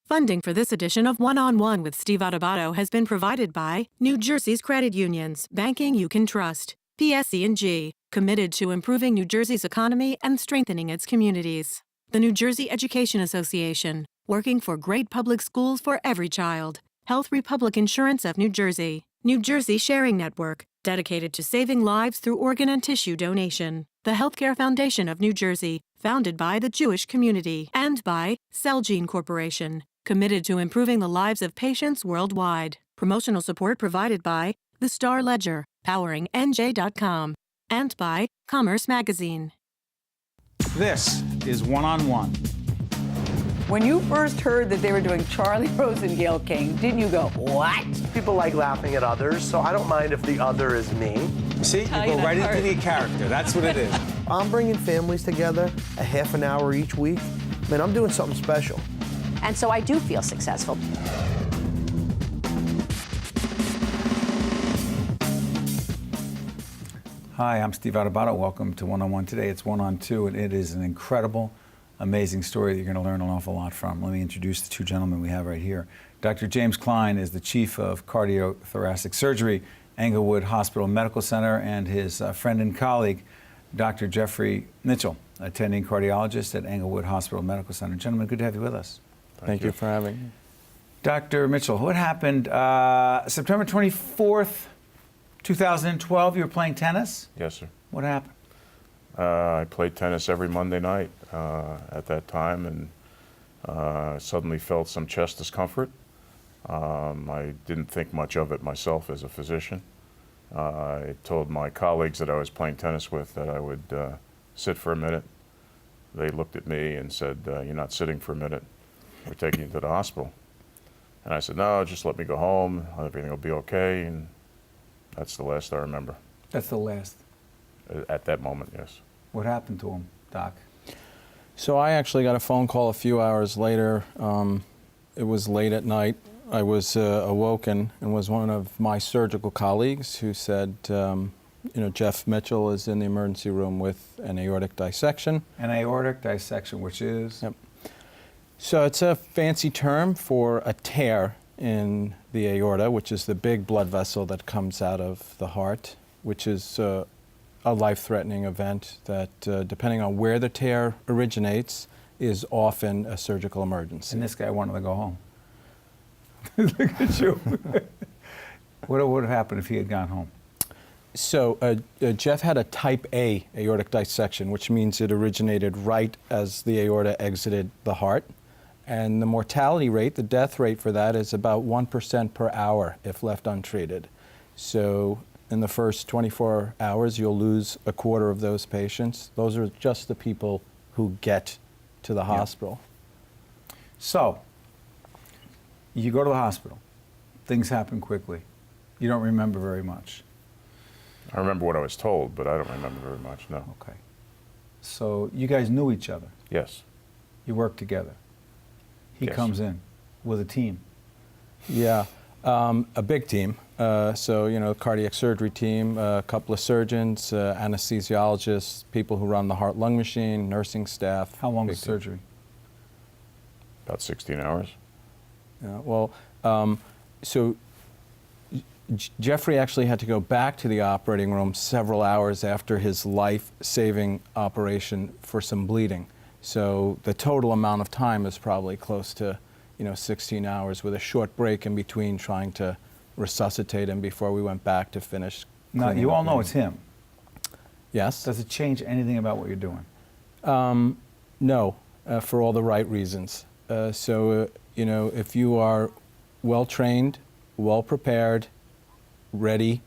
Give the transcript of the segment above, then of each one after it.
Funding for this edition of One-on-One with Steve Adubato has been provided by New Jersey's credit unions, banking you can trust. PSE&G, committed to improving New Jersey's economy and strengthening its communities. The New Jersey Education Association, working for great public schools for every child. Health Republic Insurance of New Jersey. New Jersey Sharing Network, dedicated to saving lives through organ and tissue donation. The Healthcare Foundation of New Jersey, founded by the Jewish community. And by Celgene Corporation, committed to improving the lives of patients worldwide. Promotional support provided by The Star Ledger, powering NJ.com, and by Commerce Magazine. This is One-on-One. When you first heard that they were doing Charlie Rose and Gayle King, didn't you go, what? People like laughing at others, so I don't mind if the other is me. See, you go right into the character. That's what it is. I'm bringing families together a half an hour each week. Man, I'm doing something special. And so I do feel successful. Hi, I'm Steve Adubato. Welcome to One-on-One. Today it's One-on-Two, and it is an incredible, amazing story that you're going to learn an awful lot from. Let me introduce the two gentlemen we have right here. Dr. James Klein is the Chief of Cardiothoracic Surgery, Englewood Hospital Medical Center, and his friend and colleague, Dr. Jeffrey Mitchel, attending cardiologist at Englewood Hospital Medical Center. Gentlemen, good to have you with us. Thank you for having me. Dr. Mitchell, what happened September 24th, 2012? You were playing tennis? Yes, sir. What happened? I played tennis every Monday night at that time, and suddenly felt some chest discomfort. I didn't think much of it myself as a physician. I told my colleagues that I was playing tennis with that I would sit for a minute. They looked at me and said, "You're not sitting for a minute. We're taking you to the hospital." And I said, "No, just let me go home. Everything will be okay." And that's the last I remember. That's the last. At that moment, yes. What happened to him, Doc? So I actually got a phone call a few hours later. It was late at night. I was awoken, and was one of my surgical colleagues who said, Jeff Mitchell is in the emergency room with an aortic dissection. An aortic dissection, which is? Yep. So it's a fancy term for a tear in the aorta, which is the big blood vessel that comes out of the heart, which is a life-threatening event that, depending on where the tear originates, is often a surgical emergency. And this guy wanted to go home. Look at you. What would have happened if he had gone home? So Jeff had a type A aortic dissection, which means it originated right as the aorta exited the heart. And the mortality rate, the death rate for that, is about 1% per hour if left untreated. So in the first 24 hours, you'll lose a quarter of those patients. Those are just the people who get to the hospital. So, you go to the hospital. Things happen quickly. You don't remember very much. I remember what I was told, but I don't remember very much, no. Okay. So, you guys knew each other. Yes. You worked together. He Yes. comes in with a team. Yeah, a big team. Cardiac surgery team, a couple of surgeons, anesthesiologists, people who run the heart-lung machine, nursing staff. How long big was team. surgery? About 16 hours. Yeah, Jeffrey actually had to go back to the operating room several hours after his life-saving operation for some bleeding. So the total amount of time is probably close to, 16 hours, with a short break in between trying to resuscitate him before we went back to finish. Now, you all know it's him. Yes. Does it change anything about what you're doing? No, for all the right reasons. If you are well-trained, well-prepared, ready,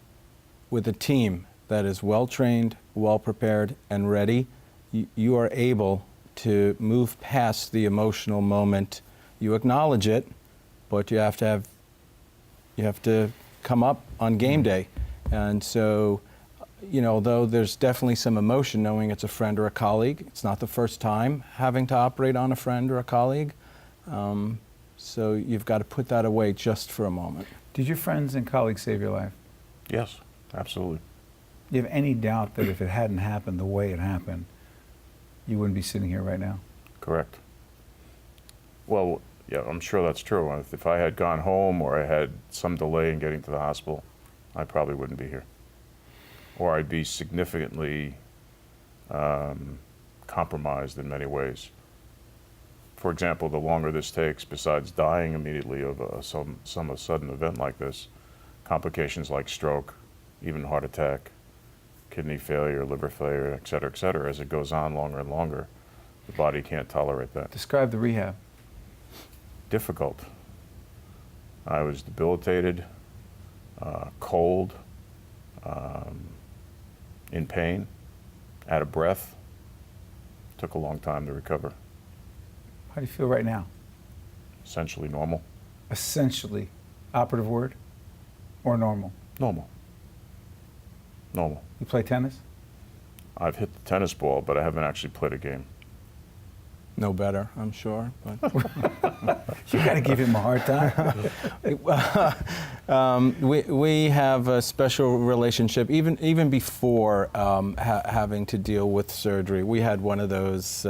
with a team that is well-trained, well-prepared, and ready, you are able to move past the emotional moment. You acknowledge it, but you have to come up on game day. And so, though there's definitely some emotion knowing it's a friend or a colleague, it's not the first time having to operate on a friend or a colleague. So you've got to put that away just for a moment. Did your friends and colleagues save your life? Yes, absolutely. Do you have any doubt that if it hadn't happened the way it happened, you wouldn't be sitting here right now? Correct. Well, Yeah, I'm sure that's true. If I had gone home or I had some delay in getting to the hospital, I probably wouldn't be here. Or I'd be significantly compromised in many ways. For example, the longer this takes, besides dying immediately of some sudden event like this, complications like stroke, even heart attack, kidney failure, liver failure, et cetera, as it goes on longer and longer, the body can't tolerate that. Describe the rehab. Difficult. I was debilitated, cold, in pain, out of breath. Took a long time to recover. How do you feel right now? Essentially normal. Essentially, operative word, or normal? Normal. Normal. You play tennis? I've hit the tennis ball, but I haven't actually played a game. No better, I'm sure. But You got to give him a hard time. we have a special relationship, even before having to deal with surgery. We had one of those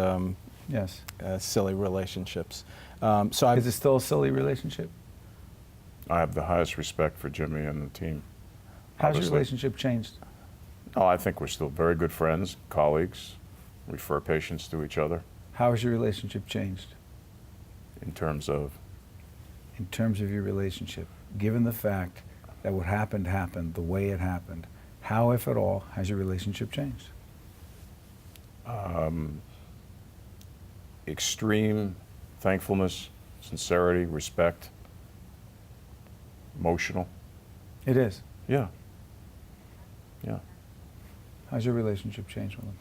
Yes. silly relationships. Is it still a silly relationship? I have the highest respect for Jimmy and the team. How's your obviously. relationship changed? Oh, I think we're still very good friends, colleagues, refer patients to each other. How has your relationship changed? In terms of, In terms of your relationship, given the fact that what happened happened the way it happened, how, if at all, has your relationship changed? extreme thankfulness, sincerity, respect, emotional. It is. Yeah. Yeah. How's your relationship changed with him?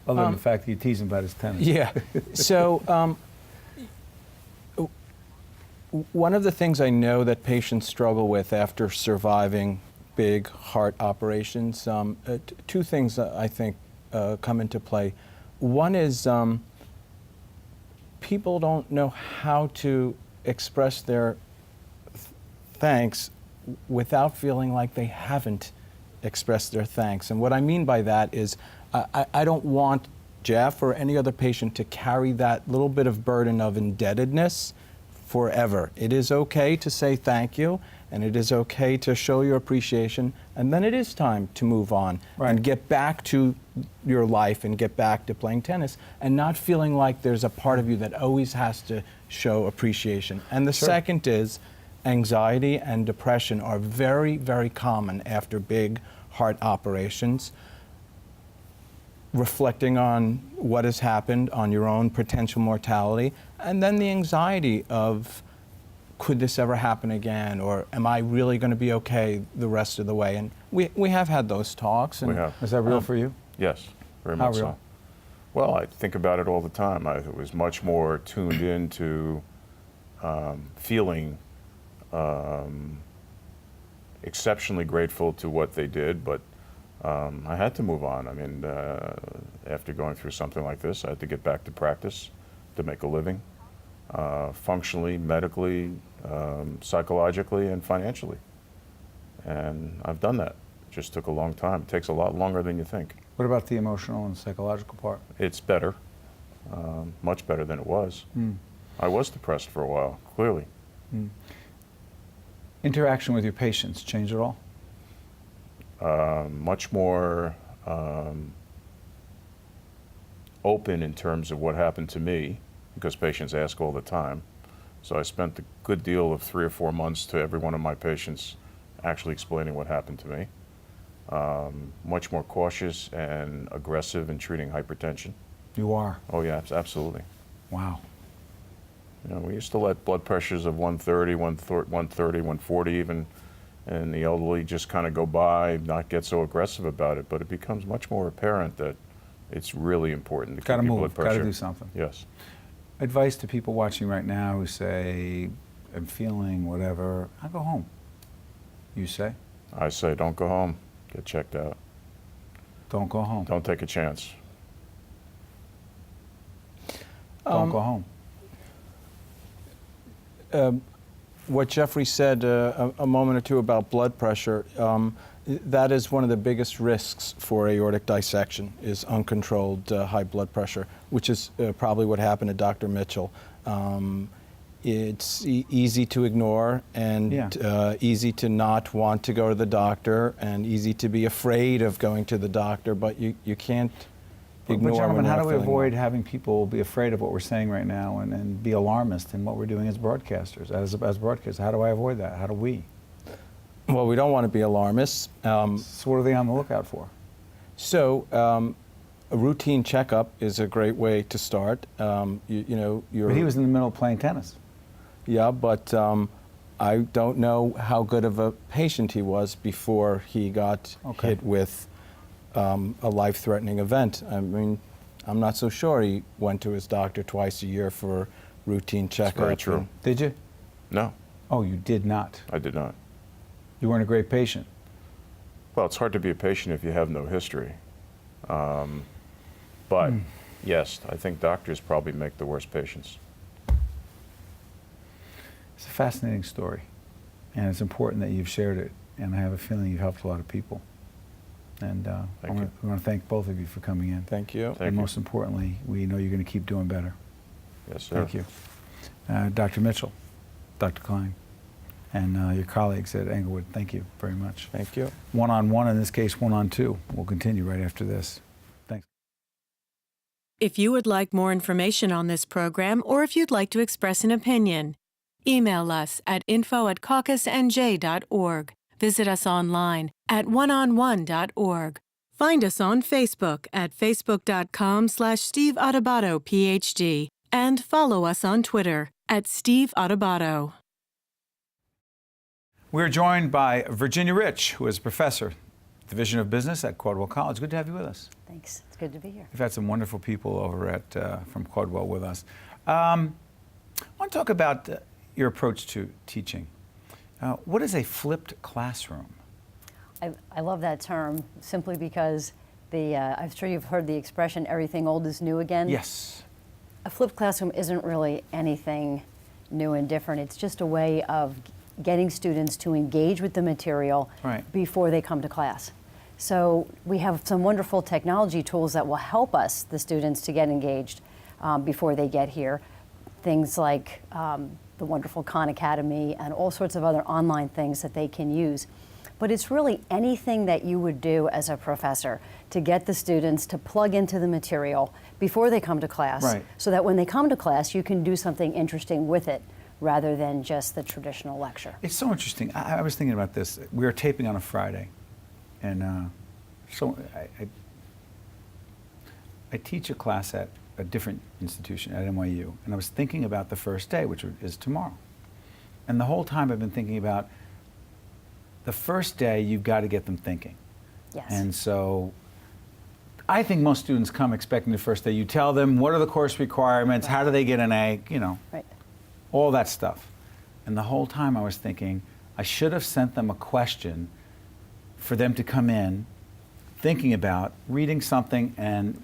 Other than the fact that you tease him about his tennis. Yeah. So one of the things I know that patients struggle with after surviving big heart operations, two things I think come into play. One is people don't know how to express their thanks without feeling like they haven't expressed their thanks. And what I mean by that is I don't want Jeff or any other patient to carry that little bit of burden of indebtedness forever. It is okay to say thank you, and it is okay to show your appreciation, and then it is time to move on and get back to your life and get back to playing tennis, and not feeling like there's a part of you that always has to show appreciation. And the second is anxiety and depression are very, very common after big heart operations. Reflecting on what has happened, on your own potential mortality, and then the anxiety of, could this ever happen again, or am I really going to be okay the rest of the way? And we have had those talks. And, We have. Is that real for you? Yes, very How much real? so. Well, I think about it all the time. I was much more tuned into feeling exceptionally grateful to what they did, but I had to move on. I mean, after going through something like this, I had to get back to practice to make a living, functionally, medically, psychologically, and financially. And I've done that. It just took a long time. It takes a lot longer than you think. What about the emotional and psychological part? It's better, much better than it was. I was depressed for a while, clearly. Interaction with your patients change at all? Much more open in terms of what happened to me, because patients ask all the time. So I spent a good deal of 3 or 4 months to every one of my patients actually explaining what happened to me. Much more cautious and aggressive in treating hypertension. You are? Oh yeah, absolutely. Wow. You know, we used to let blood pressures of 130, 140 even, and the elderly just kind of go by, not get so aggressive about it, but it becomes much more apparent that it's really important to Got to keep your blood move, pressure. got to do something. Yes. Advice to people watching right now who say, I'm feeling whatever, I'll go home. You say? I say don't go home, get checked out. Don't go home. Don't take a chance. Don't go home. What Jeffrey said a moment or two about blood pressure, that is one of the biggest risks for aortic dissection, is uncontrolled high blood pressure, which is probably what happened to Dr. Mitchell. it's easy to ignore and easy to not want to go to the doctor and easy to be afraid of going to the doctor, but you can't ignore. But gentlemen, when how you're do we feeling avoid well. having people be afraid of what we're saying right now and be alarmist in what we're doing as broadcasters, as broadcasters? How do I avoid that? How do we? Well, we don't want to be alarmists. So what are they on the lookout for? A routine checkup is a great way to start. You know, But he was in the middle of playing tennis. Yeah, but I don't know how good of a patient he was before he got hit with a life-threatening event. I mean, I'm not so sure he went to his doctor twice a year for routine checkup. Very true. Did you? No, Oh, you did not. I did not. You weren't a great patient. Well, it's hard to be a patient if you have no history. But yes, I think doctors probably make the worst patients. It's a fascinating story, and it's important that you've shared it, and I have a feeling you've helped a lot of people. And we want to thank both of you for coming in. Thank you. And most importantly, we know you're going to keep doing better. Yes, sir. Thank you. Dr. Mitchell, Dr. Klein, and your colleagues at Englewood, thank you very much. Thank you. One-on-one, in this case, one-on-two. We'll continue right after this. Thanks. If you would like more information on this program, or if you'd like to express an opinion, email us at info@caucusnj.org. Visit us online at oneonone.org. Find us on Facebook at facebook.com/Steve Adubato, PhD, and follow us on Twitter at Steve Adubato. We're joined by Virginia Rich, who is professor, Division of Business at Caldwell College. Good to have you with us. Thanks. It's good to be here. We've had some wonderful people over at from Caldwell with us. I want to talk about your approach to teaching. What is a flipped classroom? I love that term simply because I'm sure you've heard the expression, everything old is new again. Yes. A flipped classroom isn't really anything new and different. It's just a way of getting students to engage with the material before they come to class. So we have some wonderful technology tools that will help us, the students, to get engaged before they get here. Things like the wonderful Khan Academy and all sorts of other online things that they can use. But it's really anything that you would do as a professor to get the students to plug into the material before they come to class, so that when they come to class, you can do something interesting with it rather than just the traditional lecture. It's so interesting. I was thinking about this. We were taping on a Friday, and so I teach a class at a different institution at NYU, and I was thinking about the first day, which is tomorrow. And the whole time I've been thinking about the first day, you've got to get them thinking. Yes. And so I think most students come expecting the first day. You tell them what are the course requirements, how do they get an A, you know, all that stuff. And the whole time I was thinking, I should have sent them a question for them to come in thinking about reading something and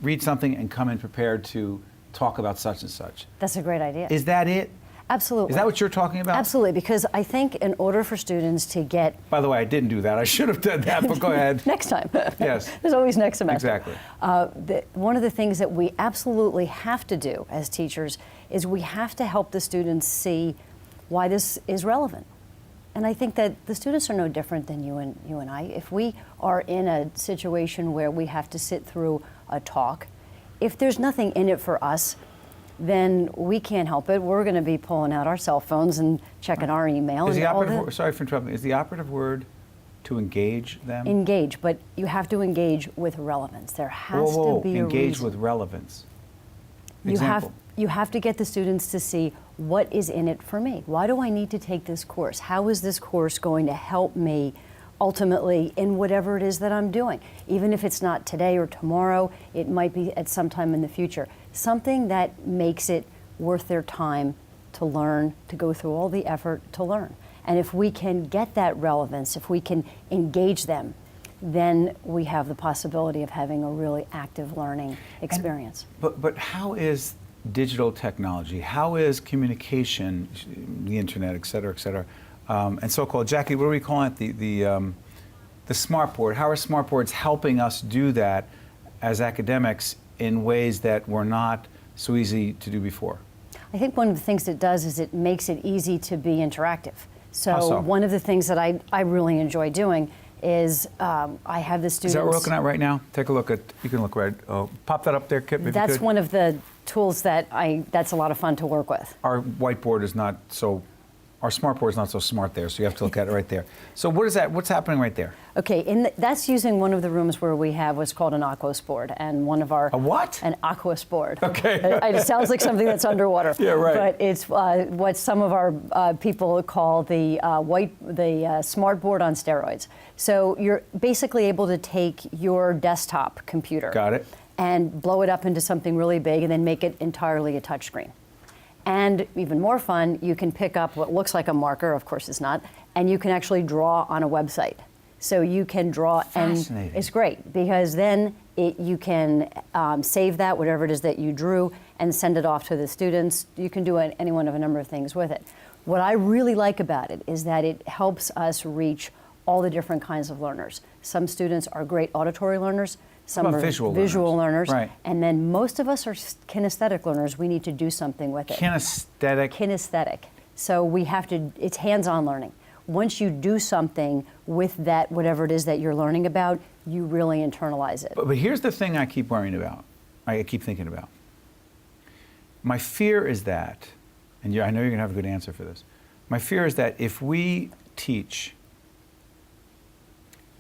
come in prepared to talk about such and such. That's a great idea. Is that it? Absolutely. Is that what you're talking about? Absolutely, because I think in order for students to get... By the way, I didn't do that. I should have done that, but go ahead. Next time. Yes. There's always next semester. Exactly. One of the things that we absolutely have to do as teachers is we have to help the students see why this is relevant. And I think that the students are no different than you and I. If we are in a situation where we have to sit through a talk, if there's nothing in it for us, then we can't help it. We're going to be pulling out our cell phones and checking our email. Is the operative word, sorry for interrupting, is the operative word to engage them? Engage, but you have to engage with relevance. There has to be a engage reason. with relevance. You have to get the students to see what is in it for me. Why do I need to take this course? How is this course going to help me ultimately in whatever it is that I'm doing? Even if it's not today or tomorrow, it might be at some time in the future. Something that makes it worth their time to learn, to go through all the effort to learn. And if we can get that relevance, if we can engage them, then we have the possibility of having a really active learning experience. But how is digital technology, how is communication, the internet, et cetera, and so-called, Jackie, what are we calling it, the smart board? How are smart boards helping us do that as academics in ways that were not so easy to do before? I think one of the things it does is it makes it easy to be interactive. How so? One of the things that I really enjoy doing is I have the students. Is that what we're looking at right now? Take a look at, you can look right, pop that up there, Kip, if you That's could. one of the tools that that's a lot of fun to work with. Our whiteboard is not so, our smartboard is not so smart there, so you have to look at it right there. So what is that, what's happening right there? Okay, that's using one of the rooms where we have what's called an aquos board, and one of our— A what? An aquos board. Okay. It sounds like something that's underwater. Yeah, right. But it's what some of our people call the smart board on steroids. So you're basically able to take your desktop computer. Got it. And blow it up into something really big and then make it entirely a touchscreen. And even more fun, you can pick up what looks like a marker, of course it's not, and you can actually draw on a website. So you can draw, and it's great because then you can save that, whatever it is that you drew, and send it off to the students. You can do any one of a number of things with it. What I really like about it is that it helps us reach all the different kinds of learners. Some students are great auditory learners. Some are visual learners. Right. And then most of us are kinesthetic learners. We need to do something with it. Kinesthetic? Kinesthetic. So we have to, it's hands-on learning. Once you do something with that, whatever it is that you're learning about, you really internalize it. But here's the thing I keep worrying about, I keep thinking about. My fear is that, and I know you're going to have a good answer for this, my fear is that if we teach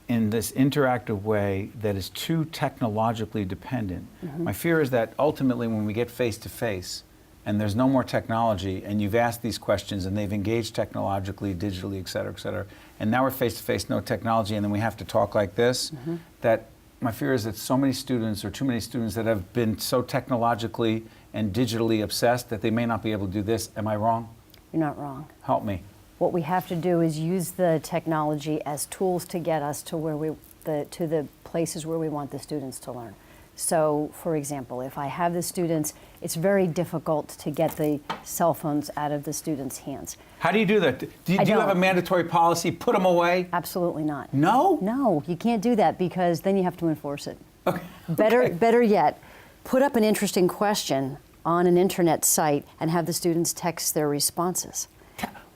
in this interactive way that is too technologically dependent, my fear is that ultimately when we get face-to-face and there's no more technology and you've asked these questions and they've engaged technologically, digitally, et cetera, and now we're face-to-face, no technology, and then we have to talk like this, that my fear is that so many students or too many students that have been so technologically and digitally obsessed that they may not be able to do this. Am I wrong? You're not wrong. Help me. What we have to do is use the technology as tools to get us to where to the places where we want the students to learn. So, for example, if I have the students, it's very difficult to get the cell phones out of the students' hands. How do you do that? Do you have a mandatory policy? Put them away? Absolutely not. No? No, you can't do that because then you have to enforce it. Okay. Better yet, put up an interesting question on an internet site and have the students text their responses.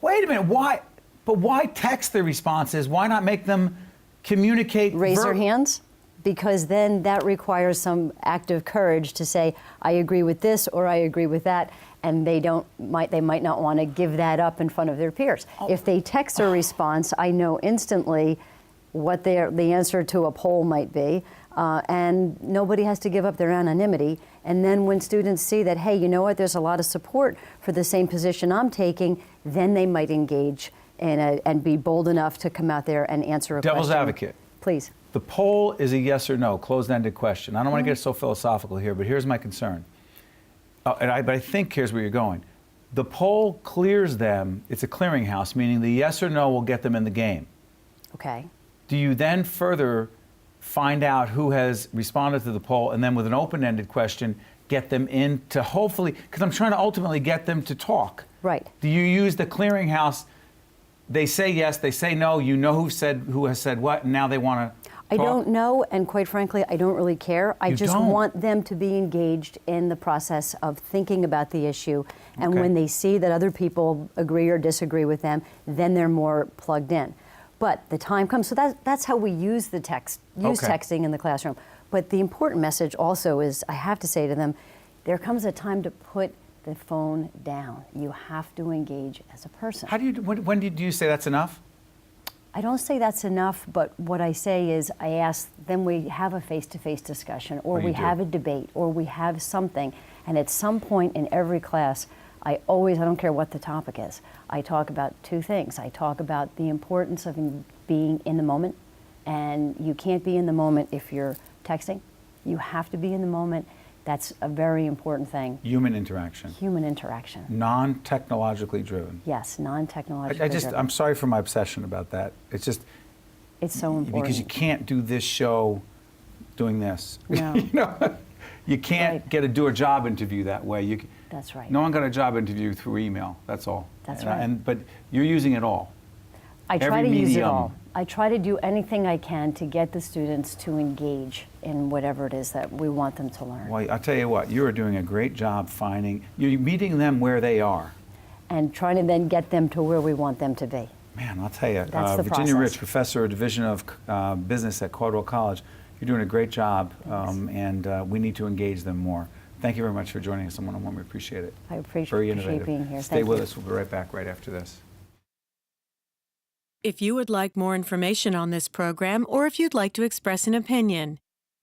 Wait a minute, why? But why text the responses? Why not make them communicate? Raise their hands, because then that requires some act of courage to say, I agree with this or I agree with that, and they might not want to give that up in front of their peers. If they text a response, I know instantly what the answer to a poll might be, and nobody has to give up their anonymity. And then when students see that, hey, you know what, there's a lot of support for the same position I'm taking, then they might engage and be bold enough to come out there and answer a question. Devil's advocate. Please. The poll is a yes or no, closed-ended question. I don't want to get so philosophical here, but here's my concern. But I think here's where you're going. The poll clears them, it's a clearinghouse, meaning the yes or no will get them in the game. Okay. Do you then further find out who has responded to the poll, and then with an open-ended question, get them in to hopefully, because I'm trying to ultimately get them to talk. Right. Do you use the clearinghouse? They say yes, they say no, you know who has said what, and now they want to talk? I don't know, and quite frankly, I don't really care. I just want them to be engaged in the process of thinking about the issue, and when they see that other people agree or disagree with them, then they're more plugged in. But the time comes, so that's how we use the texting in the classroom. But the important message also is, I have to say to them, there comes a time to put the phone down. You have to engage as a person. How do you, when do you say that's enough? I don't say that's enough, but what I say is I ask, then we have a face-to-face discussion, or we have a debate, or we have something. And at some point in every class, I don't care what the topic is, I talk about two things. I talk about the importance of being in the moment, and you can't be in the moment if you're texting. You have to be in the moment. That's a very important thing. Human interaction. Human interaction. Non-technologically driven. Yes, non-technologically driven. I'm sorry for my obsession about that. It's just... It's so important. Because you can't do this show doing this. No. You know, you can't do a job interview that way. That's right. No one got a job interview through email, that's all. That's right. But you're using it all. I try Every to use it medium. all. I try to do anything I can to get the students to engage in whatever it is that we want them to learn. Well, I'll tell you what, you are doing a great job you're meeting them where they are. And trying to then get them to where we want them to be. Man, I'll tell you, That's the Virginia process. Rich, professor of Division of Business at Caldwell College, you're doing a great job, and we need to engage them more. Thank you very much for joining us on One-on-One. We appreciate it. I appreciate Very innovative. being here. Stay Thank with you. us. We'll be right back right after this. If you would like more information on this program, or if you'd like to express an opinion,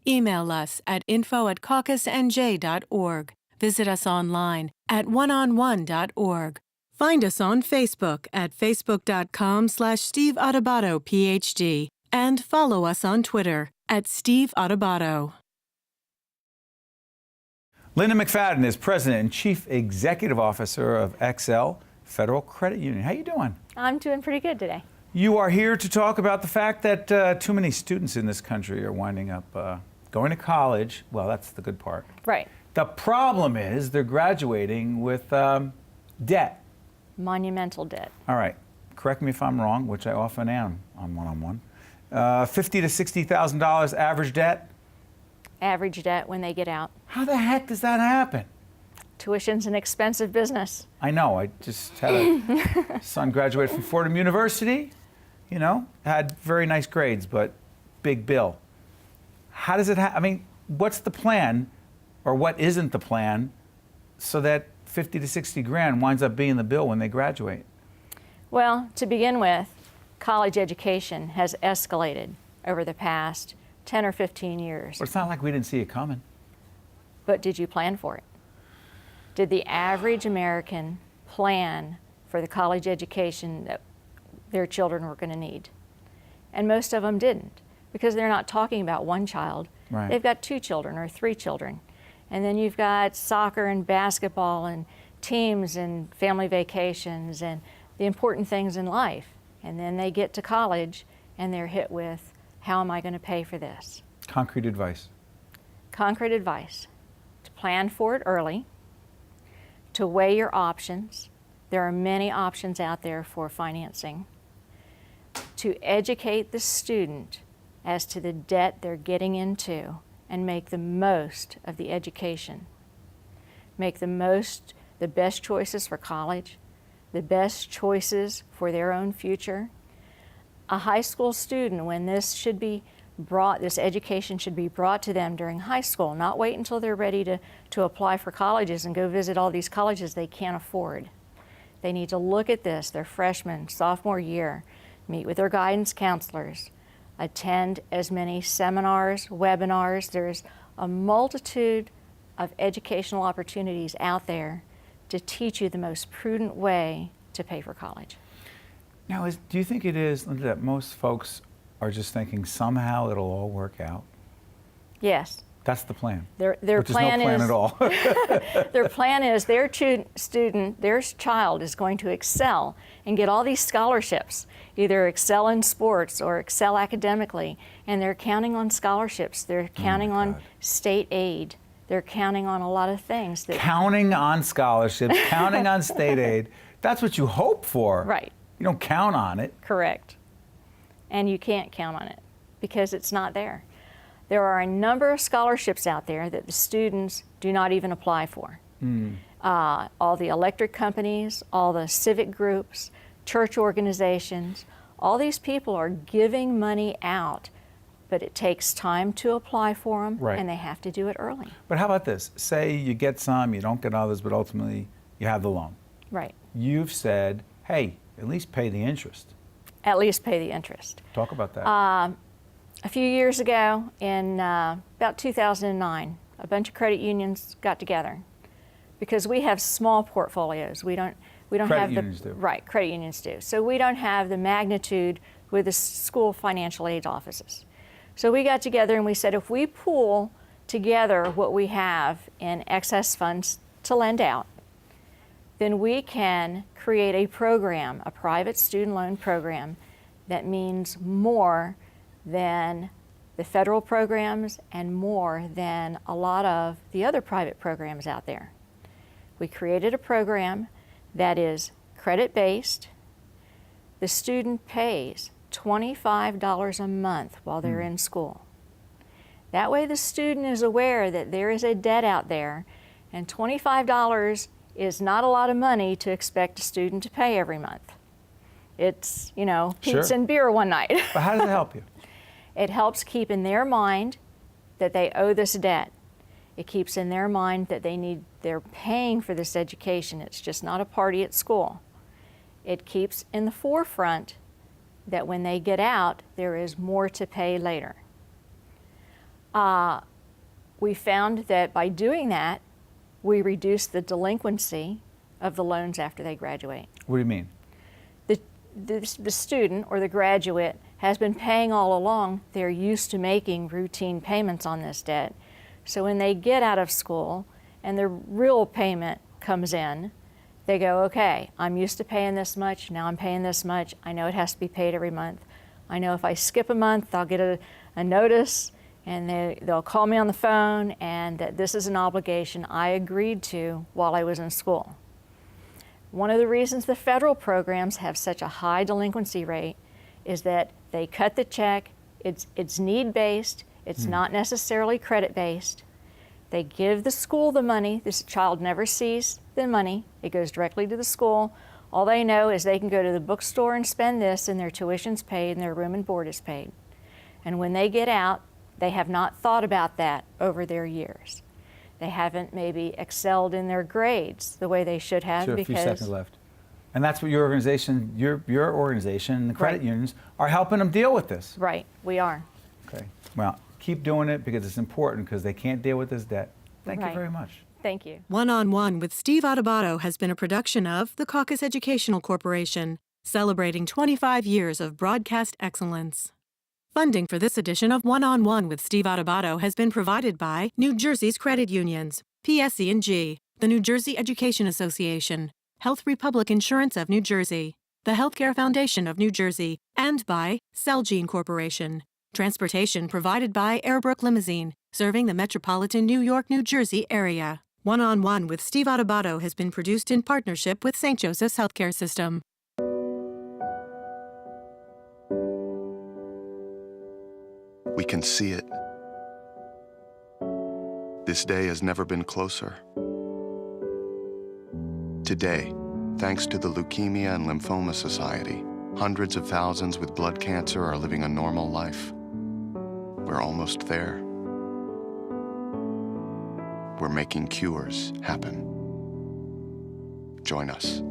email us at info@caucusnj.org. Visit us online at oneonone.org. Find us on Facebook at facebook.com/Steve Adubato, PhD, and follow us on Twitter at Steve Adubato. Linda McFadden is President and Chief Executive Officer of XCEL Federal Credit Union. How you doing? I'm doing pretty good today. You are here to talk about the fact that too many students in this country are winding up going to college. Well, that's the good part. Right. The problem is they're graduating with debt. Monumental debt. All right. Correct me if I'm wrong, which I often am on One-on-One. $50,000 to $60,000 average debt. Average debt when they get out. How the heck does that happen? Tuition's an expensive business. I know. I just had a son graduate from Fordham University. You know, had very nice grades, but big bill. How does it happen? I mean, what's the plan, or what isn't the plan, so that 50 to 60 grand winds up being the bill when they graduate? Well, to begin with, college education has escalated over the past 10 or 15 years. But it's not like we didn't see it coming. But did you plan for it? Did the average American plan for the college education that their children were going to need? And most of them didn't, because they're not talking about one child. Right. They've got 2 children or 3 children. And then you've got soccer and basketball and teams and family vacations and the important things in life. And then they get to college and they're hit with, how am I going to pay for this? Concrete advice. Concrete advice: to plan for it early, to weigh your options. There are many options out there for financing. To educate the student as to the debt they're getting into and make the most of the education. Make the best choices for college, the best choices for their own future. A high school student, when this education should be brought to them during high school, not wait until they're ready to apply for colleges and go visit all these colleges they can't afford. They need to look at this their freshman, sophomore year, meet with their guidance counselors, attend as many seminars, webinars. There's a multitude of educational opportunities out there to teach you the most prudent way to pay for college. Now, do you think it is, Linda, that most folks are just thinking somehow it'll all work out? Yes. That's the plan. Their Which plan is no plan is at all. their plan is their child is going to excel and get all these scholarships, either excel in sports or excel academically, and they're counting on scholarships. They're counting on state aid. They're counting on a lot of things. Counting on scholarships, counting on state aid. That's what you hope for. Right. You don't count on it. Correct. And you can't count on it because it's not there. There are a number of scholarships out there that the students do not even apply for. All the electric companies, all the civic groups, church organizations, all these people are giving money out, but it takes time to apply for them, Right. and they have to do it early. But how about this? Say you get some, you don't get others, but ultimately you have the loan. Right. You've said, hey, at least pay the interest. At least pay the interest. Talk about that. A few years ago, in about 2009, a bunch of credit unions got together because we have small portfolios. We don't Credit have the unions do. right. Credit unions do. So we don't have the magnitude with the school financial aid offices. So we got together and we said, if we pool together what we have in excess funds to lend out, then we can create a program, a private student loan program, that means more than the federal programs and more than a lot of the other private programs out there. We created a program that is credit-based, the student pays $25 a month while they're in school. That way the student is aware that there is a debt out there, and $25 is not a lot of money to expect a student to pay every month. It's, you know, pizza and beer one night. But how does it help you? It helps keep in their mind that they owe this debt. It keeps in their mind that they're paying for this education. It's just not a party at school. It keeps in the forefront that when they get out, there is more to pay later. We found that by doing that, we reduce the delinquency of the loans after they graduate. What do you mean? The student or the graduate has been paying all along. They're used to making routine payments on this debt. So when they get out of school and the real payment comes in, they go, okay, I'm used to paying this much, now I'm paying this much. I know it has to be paid every month. I know if I skip a month, I'll get a notice, and they'll call me on the phone, and that this is an obligation I agreed to while I was in school. One of the reasons the federal programs have such a high delinquency rate is that they cut the check, it's need-based, it's not necessarily credit-based. They give the school the money. This child never sees the money. It goes directly to the school. All they know is they can go to the bookstore and spend this, and their tuition's paid and their room and board is paid. And when they get out, they have not thought about that over their years. They haven't maybe excelled in their grades the way they should have Sure, because... a few seconds left. And that's what your organization, your organization, the credit unions, are helping them deal with this. Right, we are. Okay. Well, keep doing it because it's important because they can't deal with this debt. Thank you very much. Thank you. One-on-One with Steve Adubato has been a production of the Caucus Educational Corporation, celebrating 25 years of broadcast excellence. Funding for this edition of One-on-One with Steve Adubato has been provided by New Jersey's credit unions, PSE&G, the New Jersey Education Association, Health Republic Insurance of New Jersey, the Healthcare Foundation of New Jersey, and by Celgene Corporation. Transportation provided by Airbrook Limousine, serving the metropolitan New York, New Jersey area. One-on-One with Steve Adubato has been produced in partnership with St. Joseph's Healthcare System. We can see it. This day has never been closer. Today, thanks to the Leukemia and Lymphoma Society, hundreds of thousands with blood cancer are living a normal life. We're almost there. We're making cures happen. Join us.